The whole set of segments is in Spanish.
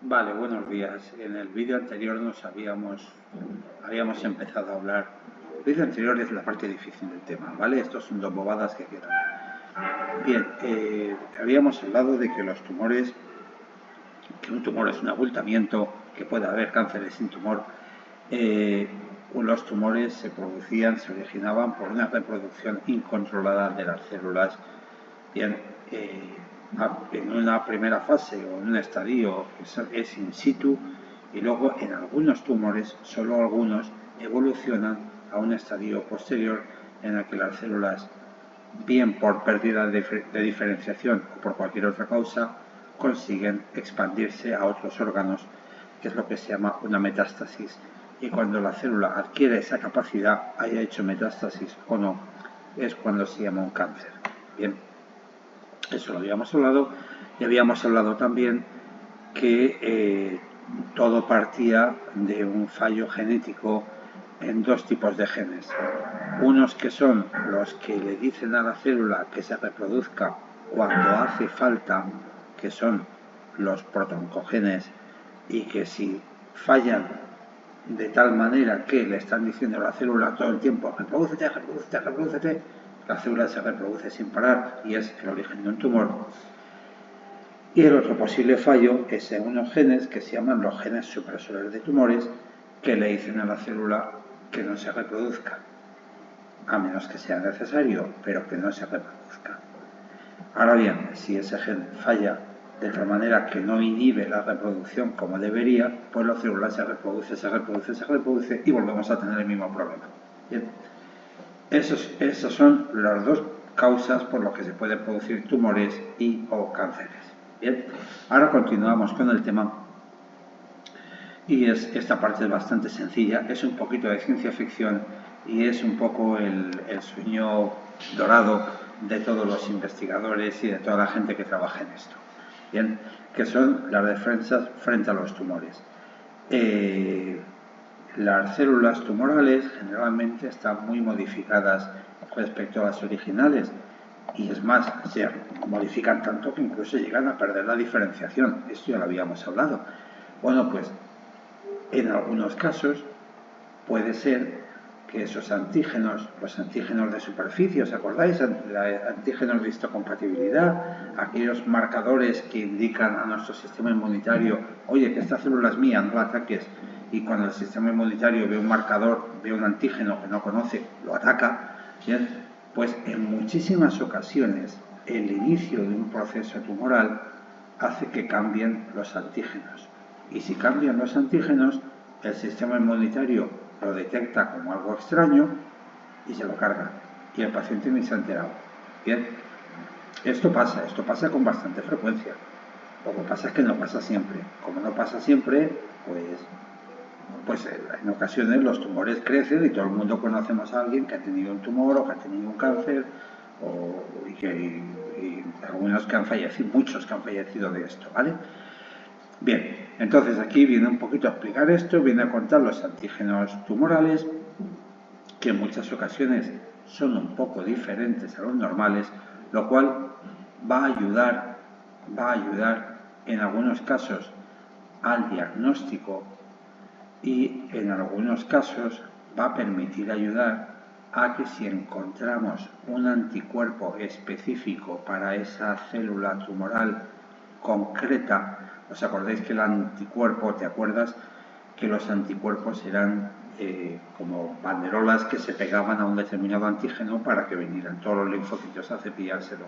Vale, buenos días. En el vídeo anterior habíamos empezado a hablar. El vídeo anterior es la parte difícil del tema, ¿vale? Estos son dos bobadas que quedan. Bien, habíamos hablado de que los tumores, que un tumor es un abultamiento, que puede haber cánceres sin tumor. Los tumores se originaban por una reproducción incontrolada de las células. Bien, en una primera fase o en un estadio es in situ, y luego en algunos tumores, solo algunos, evolucionan a un estadio posterior en el que las células, bien por pérdida de diferenciación o por cualquier otra causa, consiguen expandirse a otros órganos, que es lo que se llama una metástasis. Y cuando la célula adquiere esa capacidad, haya hecho metástasis o no, es cuando se llama un cáncer. Bien, eso lo habíamos hablado, y habíamos hablado también que todo partía de un fallo genético en dos tipos de genes. Unos que son los que le dicen a la célula que se reproduzca cuando hace falta, que son los protoncogenes, y que si fallan de tal manera que le están diciendo a la célula todo el tiempo reprodúcete, reprodúcete, reprodúcete, la célula se reproduce sin parar y es el origen de un tumor. Y el otro posible fallo es en unos genes que se llaman los genes supresores de tumores, que le dicen a la célula que no se reproduzca, a menos que sea necesario, pero que no se reproduzca. Ahora bien, si ese gen falla de tal manera que no inhibe la reproducción como debería, pues la célula se reproduce y volvemos a tener el mismo problema. Bien, esas son las dos causas por las que se pueden producir tumores y o cánceres. Bien, ahora continuamos con el tema, y esta parte es bastante sencilla, es un poquito de ciencia ficción y es un poco el sueño dorado de todos los investigadores y de toda la gente que trabaja en esto. Bien, que son las defensas frente a los tumores. Las células tumorales generalmente están muy modificadas respecto a las originales, y es más, se modifican tanto que incluso llegan a perder la diferenciación. Esto ya lo habíamos hablado. Bueno, pues en algunos casos puede ser que esos antígenos, los antígenos de superficie, ¿os acordáis? Antígenos de histocompatibilidad, aquellos marcadores que indican a nuestro sistema inmunitario, oye, que esta célula es mía, no la ataques. Y cuando el sistema inmunitario ve un marcador, ve un antígeno que no conoce, lo ataca. ¿Bien? Pues en muchísimas ocasiones el inicio de un proceso tumoral hace que cambien los antígenos. Y si cambian los antígenos, el sistema inmunitario lo detecta como algo extraño y se lo carga. Y el paciente ni se ha enterado. Bien, esto pasa con bastante frecuencia. Lo que pasa es que no pasa siempre. Como no pasa siempre, pues en ocasiones los tumores crecen y todo el mundo conocemos a alguien que ha tenido un tumor o que ha tenido un cáncer, y algunos que han fallecido, muchos que han fallecido de esto, ¿vale? Bien, entonces aquí viene un poquito a explicar esto, viene a contar los antígenos tumorales, que en muchas ocasiones son un poco diferentes a los normales, lo cual va a ayudar en algunos casos al diagnóstico, y en algunos casos va a permitir ayudar a que si encontramos un anticuerpo específico para esa célula tumoral concreta, ¿os acordáis que el anticuerpo, te acuerdas que los anticuerpos eran como banderolas que se pegaban a un determinado antígeno para que vinieran todos los linfocitos a cepillárselo?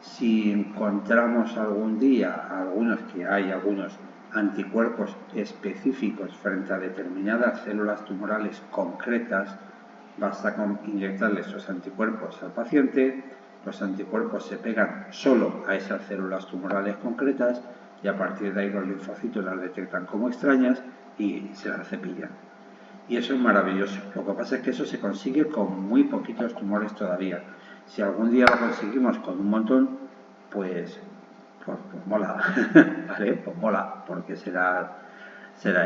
Si encontramos algún día algunos anticuerpos específicos frente a determinadas células tumorales concretas, basta con inyectarle esos anticuerpos al paciente, los anticuerpos se pegan solo a esas células tumorales concretas y a partir de ahí los linfocitos las detectan como extrañas y se las cepillan. Y eso es maravilloso. Lo que pasa es que eso se consigue con muy poquitos tumores todavía. Si algún día lo conseguimos con un montón, pues mola, ¿vale? Pues mola, porque será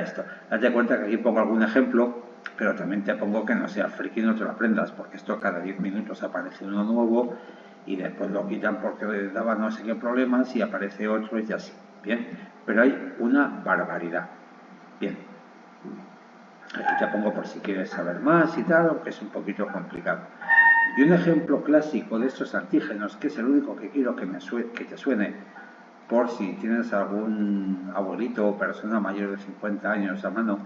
esto. Date cuenta que aquí pongo algún ejemplo, pero también te pongo que no seas friki y no te lo aprendas, porque esto cada 10 minutos aparece uno nuevo y después lo quitan porque daba no sé qué problemas y aparece otro y así, Bien, pero hay una barbaridad. Bien, aquí te pongo por si quieres saber más y tal, aunque es un poquito complicado. Y un ejemplo clásico de estos antígenos, que es el único que quiero que te suene, por si tienes algún abuelito o persona mayor de 50 años a mano,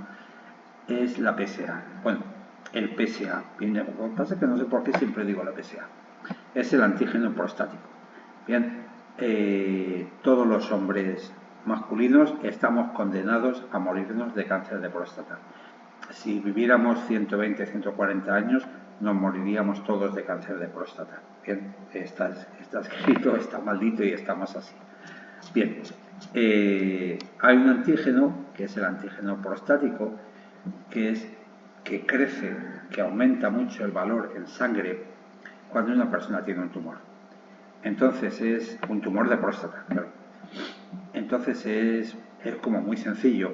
es la PSA. Bueno, el PSA, bien, lo que pasa es que no sé por qué siempre digo la PSA. Es el antígeno prostático. Bien, todos los hombres masculinos estamos condenados a morirnos de cáncer de próstata. Si viviéramos 120, 140 años, nos moriríamos todos de cáncer de próstata. Bien, está escrito, está maldito y estamos así. Bien, hay un antígeno, que es el antígeno prostático, que crece, que aumenta mucho el valor en sangre cuando una persona tiene un tumor. Entonces es un tumor de próstata, claro. Entonces es como muy sencillo.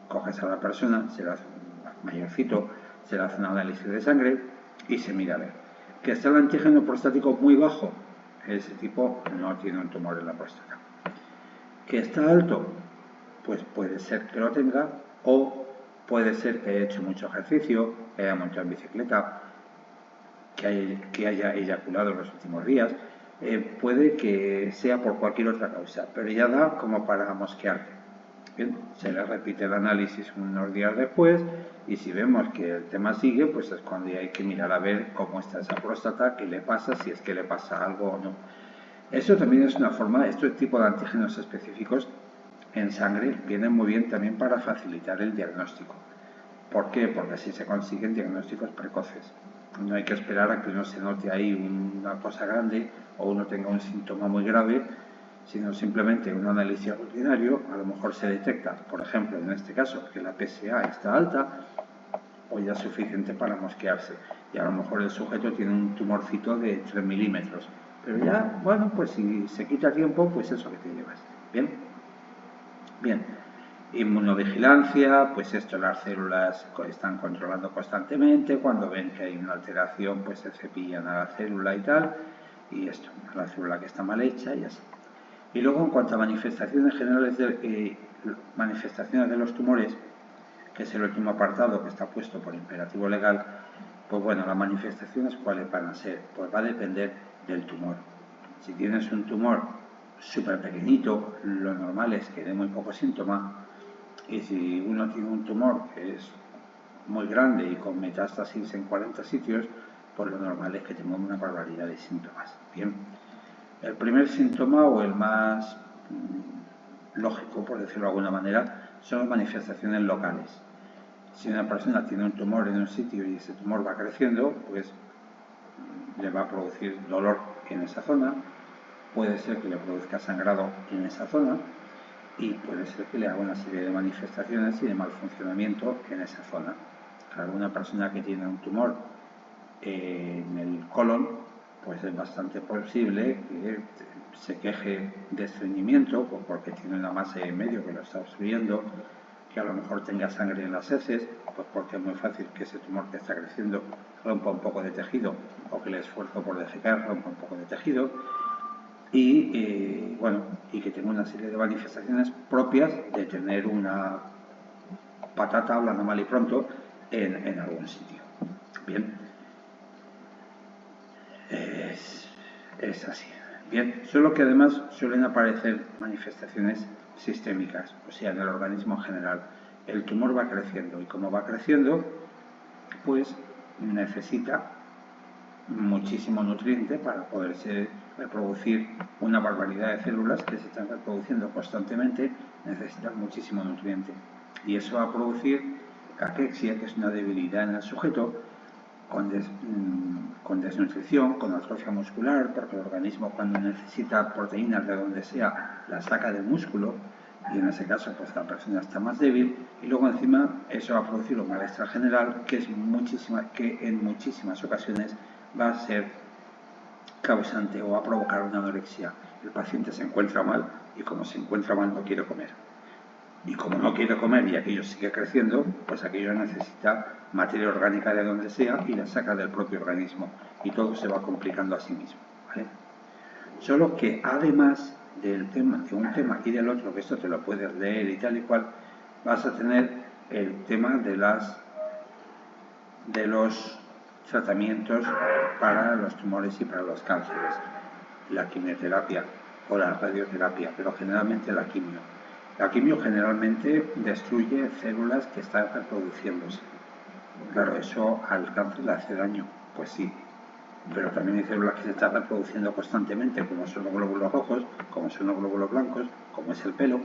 Coges a la persona, se le hace un mayorcito, se le hace un análisis de sangre y se mira a ver. Que está el antígeno prostático muy bajo, ese tipo no tiene un tumor en la próstata. Que está alto, pues puede ser que lo tenga, o puede ser que haya hecho mucho ejercicio, que haya montado en bicicleta, que haya eyaculado en los últimos días. Puede que sea por cualquier otra causa, pero ya da como para mosquearte. Bien, se le repite el análisis unos días después y si vemos que el tema sigue, pues es cuando hay que mirar a ver cómo está esa próstata, qué le pasa, si es que le pasa algo o no. Eso también es una forma, este tipo de antígenos específicos en sangre vienen muy bien también para facilitar el diagnóstico. ¿Por qué? Porque así se consiguen diagnósticos precoces. No hay que esperar a que uno se note ahí una cosa grande o uno tenga un síntoma muy grave, sino simplemente un análisis rutinario, a lo mejor se detecta, por ejemplo, en este caso, que la PSA está alta, o ya es suficiente para mosquearse. Y a lo mejor el sujeto tiene un tumorcito de 3 milímetros. Pero ya, bueno, pues si se quita tiempo, pues eso que te llevas. ¿Bien? Bien. Inmunovigilancia, pues esto las células están controlando constantemente, cuando ven que hay una alteración, pues se cepillan a la célula y tal, y esto, a la célula que está mal hecha y así. Y luego en cuanto a manifestaciones generales manifestaciones de los tumores, que es el último apartado que está puesto por imperativo legal, pues bueno, las manifestaciones cuáles van a ser, pues va a depender del tumor. Si tienes un tumor súper pequeñito, lo normal es que dé muy pocos síntomas, y si uno tiene un tumor que es muy grande y con metástasis en 40 sitios, pues lo normal es que tenga una barbaridad de síntomas. Bien, el primer síntoma o el más lógico, por decirlo de alguna manera, son las manifestaciones locales. Si una persona tiene un tumor en un sitio y ese tumor va creciendo, pues le va a producir dolor en esa zona, puede ser que le produzca sangrado en esa zona y puede ser que le haga una serie de manifestaciones y de mal funcionamiento en esa zona. Alguna persona que tiene un tumor en el colon, pues es bastante posible que se queje de estreñimiento porque tiene una masa en medio que lo está obstruyendo, que a lo mejor tenga sangre en las heces, pues porque es muy fácil que ese tumor que está creciendo rompa un poco de tejido, o que el esfuerzo por defecar rompa un poco de tejido, y bueno, y que tenga una serie de manifestaciones propias de tener una patata, hablando mal y pronto, en algún sitio. Bien, es así. Bien, solo que además suelen aparecer manifestaciones sistémicas, o sea, en el organismo en general. El tumor va creciendo y como va creciendo, pues necesita muchísimo nutriente para poderse reproducir. Una barbaridad de células que se están reproduciendo constantemente necesitan muchísimo nutriente. Y eso va a producir caquexia, que es una debilidad en el sujeto, con desnutrición, con atrofia muscular, porque el organismo cuando necesita proteínas de donde sea, las saca del músculo, y en ese caso pues la persona está más débil, y luego encima eso va a producir un malestar general que en muchísimas ocasiones va a ser causante o va a provocar una anorexia. El paciente se encuentra mal y como se encuentra mal no quiere comer. Y como no quiere comer y aquello sigue creciendo, pues aquello necesita materia orgánica de donde sea y la saca del propio organismo. Y todo se va complicando a sí mismo. ¿Vale? Solo que además del tema, de un tema y del otro, que esto te lo puedes leer y tal y cual, vas a tener el tema de los tratamientos para los tumores y para los cánceres, la quimioterapia o la radioterapia, pero generalmente la quimio. La quimio generalmente destruye células que están reproduciéndose. Claro, eso al cáncer le hace daño, pues sí, pero también hay células que se están reproduciendo constantemente, como son los glóbulos rojos, como son los glóbulos blancos, como es el pelo,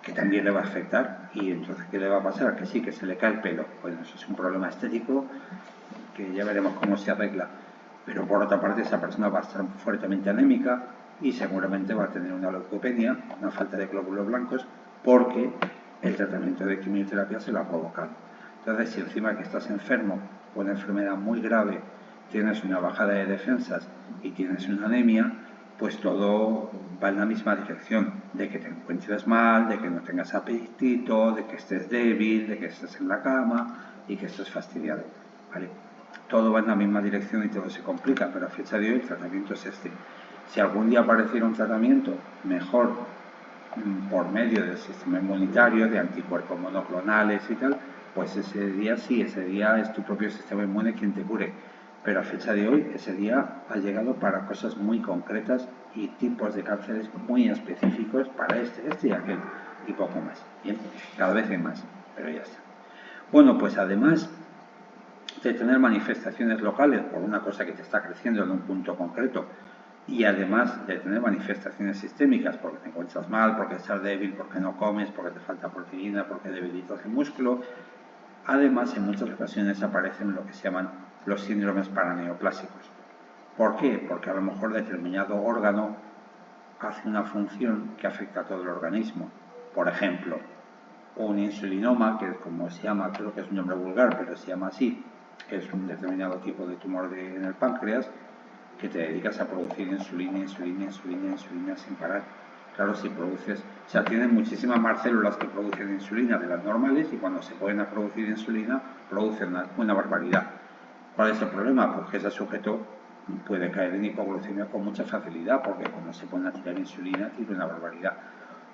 que también le va a afectar. Y entonces, ¿qué le va a pasar? Que sí, que se le cae el pelo. Bueno, eso es un problema estético que ya veremos cómo se arregla. Pero por otra parte, esa persona va a estar fuertemente anémica y seguramente va a tener una leucopenia, una falta de glóbulos blancos, porque el tratamiento de quimioterapia se lo ha provocado. Entonces, si encima que estás enfermo o una enfermedad muy grave, tienes una bajada de defensas y tienes una anemia, pues todo va en la misma dirección, de que te encuentres mal, de que no tengas apetito, de que estés débil, de que estés en la cama y que estés fastidiado, ¿vale? Todo va en la misma dirección y todo se complica, pero a fecha de hoy el tratamiento es este. Si algún día apareciera un tratamiento mejor por medio del sistema inmunitario, de anticuerpos monoclonales y tal, pues ese día sí, ese día es tu propio sistema inmune quien te cure. Pero a fecha de hoy, ese día ha llegado para cosas muy concretas y tipos de cánceres muy específicos para este y aquel, y poco más. Bien, cada vez hay más, pero ya está. Bueno, pues además de tener manifestaciones locales por una cosa que te está creciendo en un punto concreto, y además de tener manifestaciones sistémicas, porque te encuentras mal, porque estás débil, porque no comes, porque te falta proteína, porque debilitas el músculo, además en muchas ocasiones aparecen lo que se llaman los síndromes paraneoplásicos. ¿Por qué? Porque a lo mejor determinado órgano hace una función que afecta a todo el organismo. Por ejemplo, un insulinoma, que es como se llama, creo que es un nombre vulgar, pero se llama así, que es un determinado tipo de tumor en el páncreas, que te dedicas a producir insulina sin parar. Claro, si produces, o sea, tienen muchísimas más células que producen insulina de las normales y cuando se ponen a producir insulina producen una barbaridad. ¿Cuál es el problema? Pues que ese sujeto puede caer en hipoglucemia con mucha facilidad porque cuando se pone a tirar insulina tiene una barbaridad.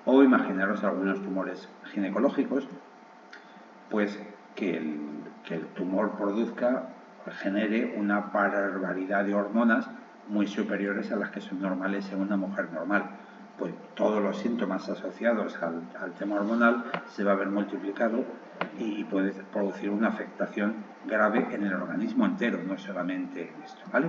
O imaginaros algunos tumores ginecológicos, pues que el tumor produzca, genere una barbaridad de hormonas muy superiores a las que son normales en una mujer normal. Pues todos los síntomas asociados al tema hormonal se va a ver multiplicado y puede producir una afectación grave en el organismo entero, no solamente en esto, ¿vale?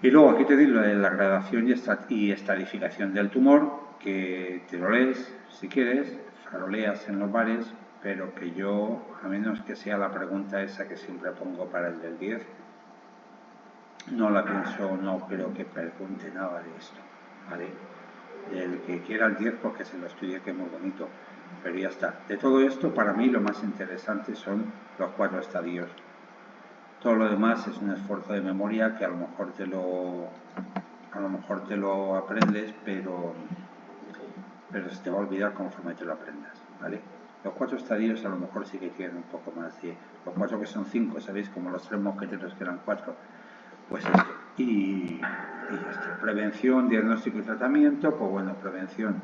Y luego aquí te digo lo de la gradación y estadificación del tumor, que te lo lees si quieres, faroleas en los bares, pero que yo, a menos que sea la pregunta esa que siempre pongo para el del 10, no la pienso, no creo que pregunte nada de esto, ¿vale? El que quiera el 10 porque se lo estudie, que es muy bonito, pero ya está. De todo esto, para mí lo más interesante son los 4 estadios. Todo lo demás es un esfuerzo de memoria que a lo mejor te lo aprendes, pero se te va a olvidar conforme te lo aprendas, ¿vale? Los 4 estadios a lo mejor sí que tienen un poco más de... Los 4 que son 5, ¿sabéis? Como los 3 mosqueteros que eran 4. Pues esto. Y ya está. Prevención, diagnóstico y tratamiento, pues bueno, prevención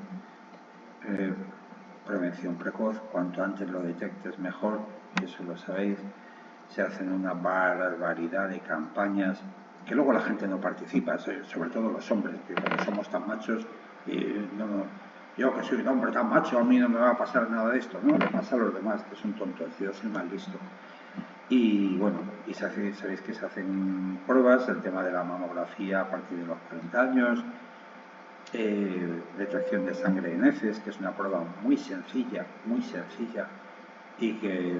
precoz, cuanto antes lo detectes mejor, eso lo sabéis. Se hacen una barbaridad de campañas que luego la gente no participa, sobre todo los hombres, que como somos tan machos, yo que soy un hombre tan macho, a mí no me va a pasar nada de esto, ¿no? Le pasa a los demás, que son tontos, yo soy mal listo. Y bueno, sabéis que se hacen pruebas, el tema de la mamografía a partir de los 40 años, detección de sangre en heces, que es una prueba muy sencilla, y que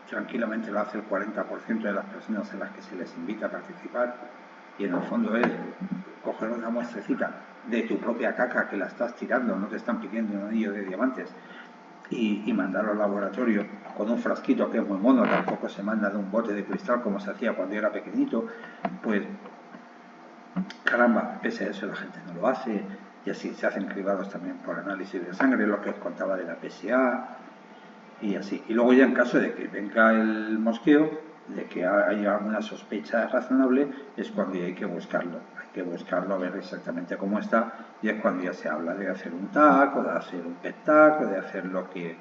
tranquilamente lo hace el 40% de las personas en las que se les invita a participar, y en el fondo es coger una muestrecita de tu propia caca que la estás tirando, no te están pidiendo un anillo de diamantes, y mandarlo al laboratorio con un frasquito que es muy mono, tampoco se manda de un bote de cristal como se hacía cuando era pequeñito, pues caramba, pese a eso la gente no lo hace, y así se hacen cribados también por análisis de sangre, lo que os contaba de la PSA, y así. Y luego ya en caso de que venga el mosqueo, de que haya alguna sospecha razonable, es cuando hay que buscarlo. Hay que buscarlo a ver exactamente cómo está, y es cuando ya se habla de hacer un TAC o de hacer un PET-TAC o de hacer lo que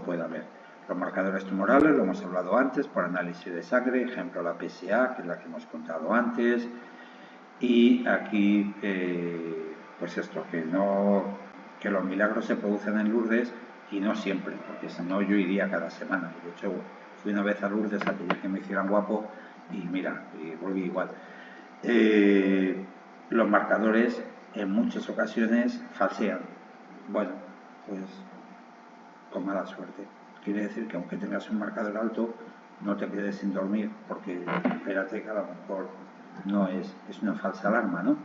pueda haber. Los marcadores tumorales lo hemos hablado antes por análisis de sangre, ejemplo la PSA, que es la que hemos contado antes, y aquí pues esto, que los milagros se producen en Lourdes y no siempre, porque si no yo iría cada semana. De hecho, fui una vez a Lourdes a pedir que me hicieran guapo y mira, y volví igual. Los marcadores en muchas ocasiones falsean. Bueno, pues con mala suerte. Quiere decir que aunque tengas un marcador alto, no te quedes sin dormir, porque espérate que a lo mejor no es una falsa alarma, ¿no?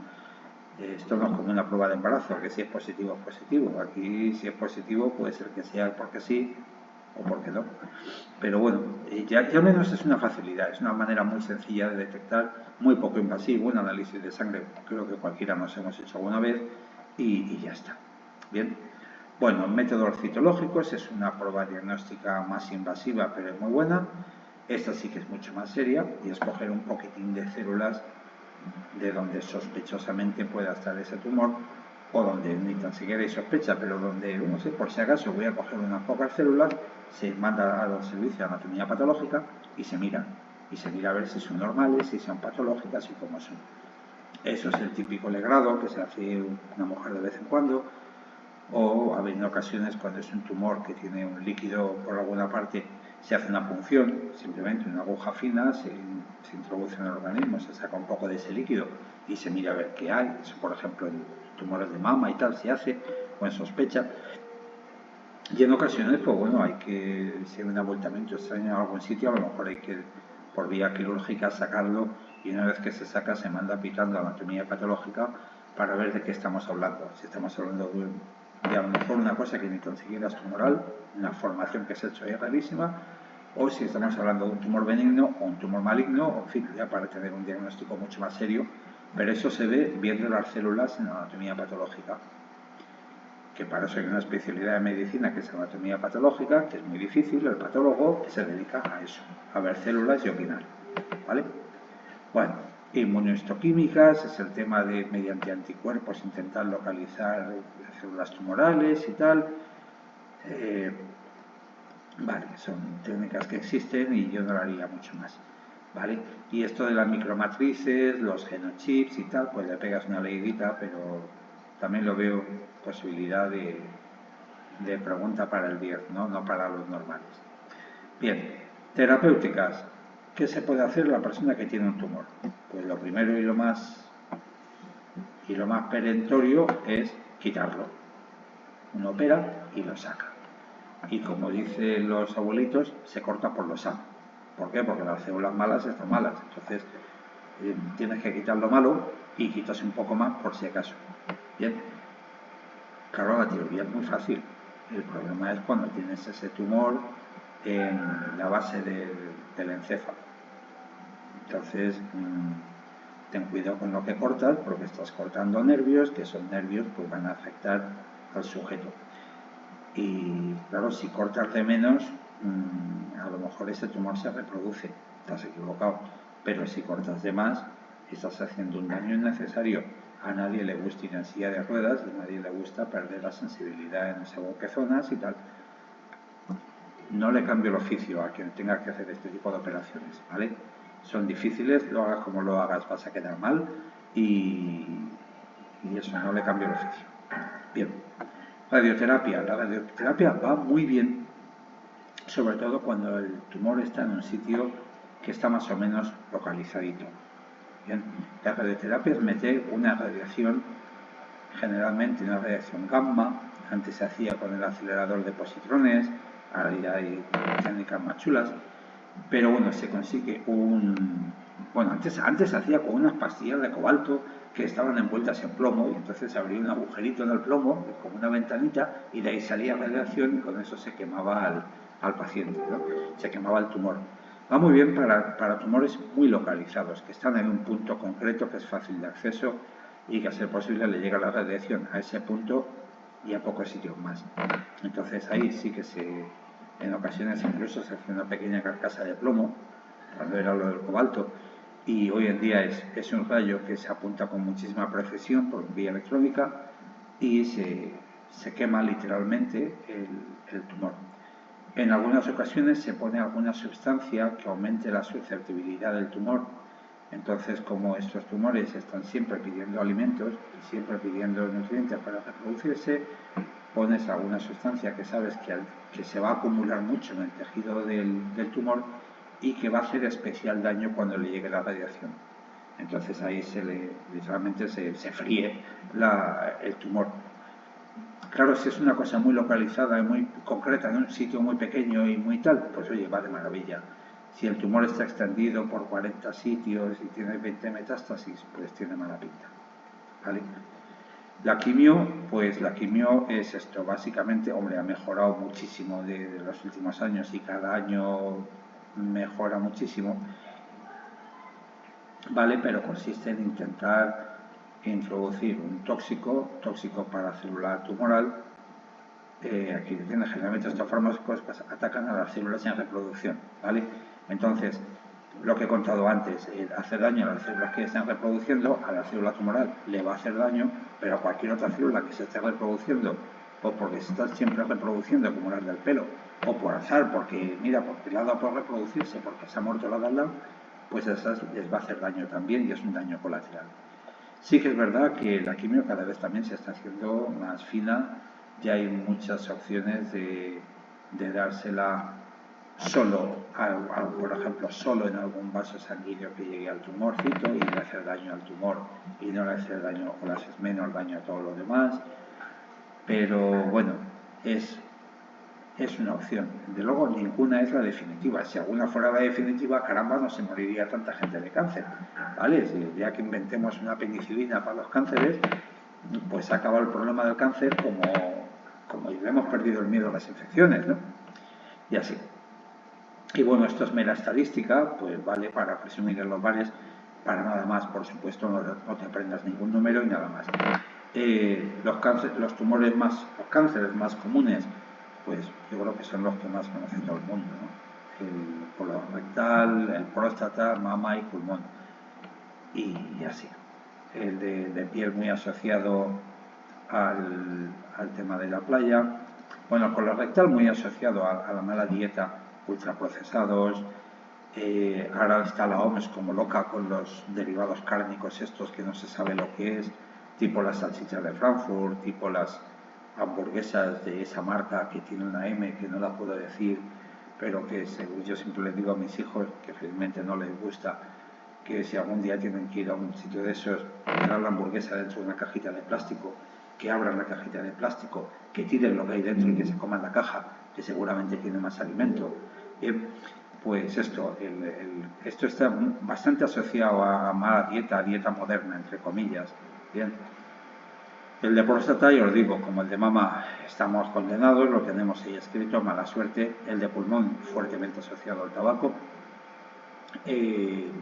Esto no es como una prueba de embarazo, que si es positivo es positivo. Aquí si es positivo puede ser que sea porque sí o porque no. Pero bueno, ya menos es una facilidad, es una manera muy sencilla de detectar, muy poco invasivo, un análisis de sangre, creo que cualquiera nos hemos hecho alguna vez y ya está. Bien. Bueno, métodos citológicos es una prueba diagnóstica más invasiva, pero es muy buena. Esta sí que es mucho más seria y es coger un poquitín de células de donde sospechosamente pueda estar ese tumor o donde ni tan siquiera hay sospecha, pero donde, no sé, por si acaso voy a coger unas pocas células, se manda al servicio de anatomía patológica y se mira a ver si son normales, si son patológicas y cómo son. Eso es el típico legrado que se hace una mujer de vez en cuando, o ha habido ocasiones cuando es un tumor que tiene un líquido por alguna parte, se hace una punción, simplemente una aguja fina, se introduce en el organismo, se saca un poco de ese líquido y se mira a ver qué hay. Eso, por ejemplo, en tumores de mama y tal se hace, o en sospecha. Y en ocasiones, pues bueno, hay que, si hay un abultamiento extraño en algún sitio, a lo mejor hay que, por vía quirúrgica, sacarlo, y una vez que se saca, se manda aplicando anatomía patológica para ver de qué estamos hablando. Si estamos hablando de a lo mejor una cosa que ni tan siquiera es tumoral, una formación que se ha hecho ahí rarísima, o si estamos hablando de un tumor benigno o un tumor maligno, o en fin, ya para tener un diagnóstico mucho más serio, pero eso se ve viendo las células en la anatomía patológica, que para eso hay una especialidad de medicina que es anatomía patológica, que es muy difícil, el patólogo se dedica a eso, a ver células y opinar, ¿vale? Bueno, inmunohistoquímicas es el tema de mediante anticuerpos intentar localizar las células tumorales y tal. Vale, son técnicas que existen y yo no lo haría mucho más. ¿Vale? Y esto de las micromatrices, los genochips y tal, pues le pegas una leidita, pero también lo veo posibilidad de pregunta para el 10, ¿no? No para los normales. Bien, terapéuticas. ¿Qué se puede hacer la persona que tiene un tumor? Pues lo primero y lo más perentorio es quitarlo. Uno opera y lo saca. Y como dicen los abuelitos, se corta por lo sano. ¿Por qué? Porque las células malas están malas. Entonces, tienes que quitar lo malo y quitas un poco más por si acaso. Bien. Claro, la teoría es muy fácil. El problema es cuando tienes ese tumor en la base del encéfalo. Entonces, ten cuidado con lo que cortas porque estás cortando nervios, que esos nervios pues, van a afectar al sujeto. Y claro, si cortas de menos, a lo mejor ese tumor se reproduce, estás equivocado. Pero si cortas de más, estás haciendo un daño innecesario. A nadie le gusta ir en silla de ruedas y a nadie le gusta perder la sensibilidad en según qué zonas y tal. No le cambio el oficio a quien tenga que hacer este tipo de operaciones, ¿vale? Son difíciles, lo hagas como lo hagas, vas a quedar mal y eso, no le cambio el oficio. Bien. Radioterapia. La radioterapia va muy bien, sobre todo cuando el tumor está en un sitio que está más o menos localizadito. Bien. La radioterapia es meter una radiación, generalmente una radiación gamma, antes se hacía con el acelerador de positrones, ahora ya hay técnicas más chulas, pero bueno, se consigue bueno, antes se hacía con unas pastillas de cobalto que estaban envueltas en plomo y entonces se abría un agujerito en el plomo, como una ventanita, y de ahí salía radiación y con eso se quemaba al paciente, ¿no? Se quemaba el tumor. Va muy bien para tumores muy localizados, que están en un punto concreto que es fácil de acceso y que a ser posible le llega la radiación a ese punto y a pocos sitios más. Entonces ahí sí que en ocasiones incluso se hace una pequeña carcasa de plomo, cuando era lo del cobalto, y hoy en día es un rayo que se apunta con muchísima precisión por vía electrónica y se quema literalmente el tumor. En algunas ocasiones se pone alguna sustancia que aumente la susceptibilidad del tumor. Entonces, como estos tumores están siempre pidiendo alimentos y siempre pidiendo nutrientes para reproducirse, pones alguna sustancia que sabes que se va a acumular mucho en el tejido del tumor y que va a hacer especial daño cuando le llegue la radiación. Entonces ahí literalmente se fríe el tumor. Claro, si es una cosa muy localizada y muy concreta en un sitio muy pequeño y muy tal, pues oye, va de maravilla. Si el tumor está extendido por 40 sitios y tiene 20 metástasis, pues tiene mala pinta. ¿Vale? La quimio, pues la quimio es esto, básicamente, hombre, ha mejorado muchísimo de los últimos años y cada año mejora muchísimo, ¿vale? Pero consiste en intentar introducir un tóxico para la célula tumoral. Aquí generalmente estos fármacos atacan a las células en reproducción, ¿vale? Entonces, lo que he contado antes, hacer daño a las células que están reproduciendo, a la célula tumoral le va a hacer daño, pero a cualquier otra célula que se esté reproduciendo, o porque se está siempre reproduciendo como las del pelo, o por azar, porque mira, porque le ha dado por reproducirse, porque se ha muerto la de al lado, pues a esas les va a hacer daño también y es un daño colateral. Sí que es verdad que la quimio cada vez también se está haciendo más fina, ya hay muchas opciones de dársela solo, por ejemplo, solo en algún vaso sanguíneo que llegue al tumorcito y le hace daño al tumor y no le hace daño o le hace menos daño a todo lo demás. Pero bueno, es una opción. De luego, ninguna es la definitiva. Si alguna fuera la definitiva, caramba, no se moriría tanta gente de cáncer. ¿Vale? Si el día que inventemos una penicilina para los cánceres, pues acaba el problema del cáncer como hemos perdido el miedo a las infecciones, ¿no? Y así. Y bueno, esto es mera estadística, pues vale para presumir en los bares, para nada más, por supuesto, no te aprendas ningún número y nada más. Los tumores los cánceres más comunes, pues yo creo que son los que más conoce todo el mundo, ¿no? El colorectal, el próstata, mama y pulmón. Y así. El de piel muy asociado al tema de la playa. Bueno, el colorectal muy asociado a la mala dieta, ultraprocesados. Ahora está la OMS como loca con los derivados cárnicos estos que no se sabe lo que es, tipo las salchichas de Frankfurt, tipo las hamburguesas de esa marca que tiene una M que no la puedo decir, pero que yo siempre les digo a mis hijos que felizmente no les gusta, que si algún día tienen que ir a un sitio de esos, tirar la hamburguesa dentro de una cajita de plástico, que abran la cajita de plástico, que tiren lo que hay dentro y que se coman la caja, que seguramente tiene más alimento. Pues esto está bastante asociado a mala dieta moderna, entre comillas. Bien. El de próstata, ya os digo, como el de mama estamos condenados, lo tenemos ahí escrito, mala suerte. El de pulmón, fuertemente asociado al tabaco. En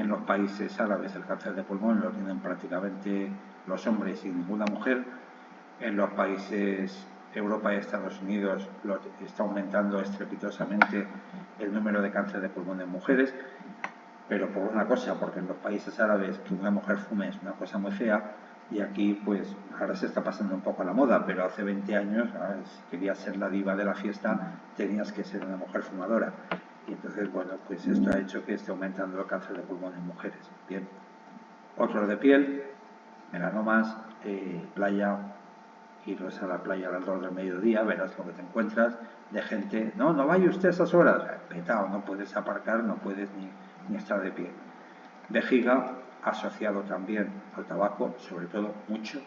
los países árabes el cáncer de pulmón lo tienen prácticamente los hombres y ninguna mujer. En los países Europa y Estados Unidos está aumentando estrepitosamente el número de cáncer de pulmón en mujeres, pero por una cosa, porque en los países árabes que una mujer fume es una cosa muy fea, y aquí pues ahora se está pasando un poco a la moda, pero hace 20 años, si querías ser la diva de la fiesta, tenías que ser una mujer fumadora. Y entonces, bueno, pues esto ha hecho que esté aumentando el cáncer de pulmón en mujeres. Bien. Otros de piel, melanomas, playa, iros a la playa a las 2 del mediodía, verás lo que te encuentras de gente, no vaya usted a esas horas, petado, no puedes aparcar, no puedes ni estar de pie. Vejiga, asociado también al tabaco, sobre todo mucho,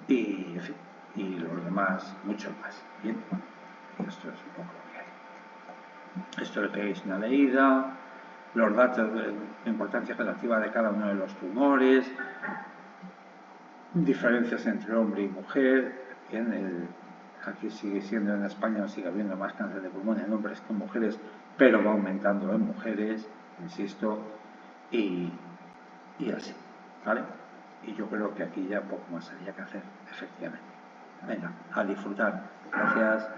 y en fin, y los demás, mucho más. Bien, esto es un poco lo que hay. Esto le pegáis una leída, los datos de importancia relativa de cada uno de los tumores, diferencias entre hombre y mujer. Bien, aquí sigue siendo en España, sigue habiendo más cáncer de pulmón en hombres que en mujeres, pero va aumentando en mujeres, insisto, y así, ¿vale? Y yo creo que aquí ya poco más había que hacer, efectivamente. Venga, a disfrutar. Gracias.